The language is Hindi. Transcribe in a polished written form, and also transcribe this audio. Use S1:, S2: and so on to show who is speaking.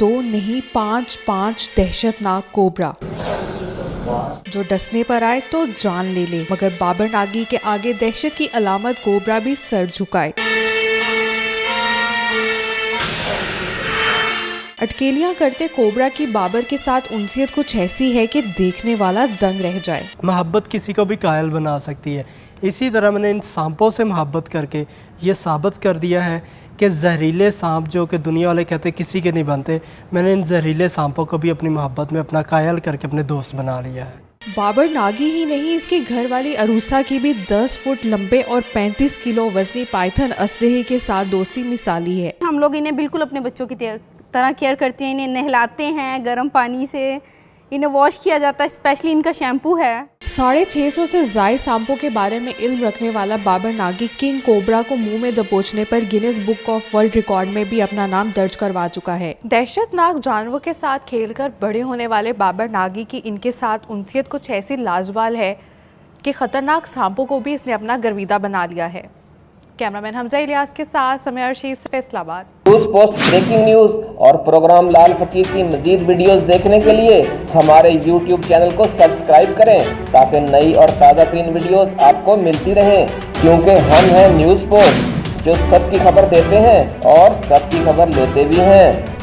S1: दो नहीं 5 दहशतनाक कोबरा जो डसने पर आए तो जान ले ले, मगर बाबर नागी के आगे दहशत की अलामत कोबरा भी सर झुकाए। अटकेलियां करते कोबरा की बाबर के साथ उनसियत कुछ ऐसी है कि देखने वाला दंग रह जाए।
S2: मोहब्बत किसी को भी कायल बना सकती है। इसी तरह मैंने इन सांपों से मोहब्बत करके ये साबित कर दिया है कि जहरीले सांप जो कि दुनिया वाले कहते किसी के नहीं बनते, मैंने इन जहरीले सांपों को भी अपनी मोहब्बत में अपना कायल करके अपने दोस्त बना लिया है।
S1: बाबर नागी ही नहीं, इसकी घर वाली अरूसा की भी 10 फुट लंबे और 35 किलो वजनी पाइथन असदेही के साथ दोस्ती मिसाली है।
S3: हम लोग इन्हें बिल्कुल अपने बच्चों की तरह केयर करते हैं। इन्हें नहलाते हैं गर्म पानी से, इन्हें वॉश किया जाता है, स्पेशली इनका शैम्पू है। 650
S1: से ज़ायद सांपों के बारे में इल्म रखने वाला बाबर नागी किंग कोबरा को मुंह में दबोचने पर Guinness book of world record में भी अपना नाम दर्ज करवा चुका है। दहशतनाक जानवरों के साथ खेलकर बड़े होने वाले बाबर नागी की इनके साथ उनसियत कुछ ऐसी लाजवाल है कि खतरनाक सांपों को भी इसने अपना गर्विदा बना लिया है। कैमरामैन हमजा इलियास के साथ समय Arshid, Faisalabad.
S4: News post breaking news और प्रोग्राम लाल फकीर की मजीद वीडियोस देखने के लिए हमारे YouTube चैनल को सब्सक्राइब करें ताकि नई और ताज़ा तरीन वीडियोस आपको मिलती रहें, क्योंकि हम हैं न्यूज़ पोस्ट जो सबकी खबर देते हैं और सबकी खबर लेते भी हैं।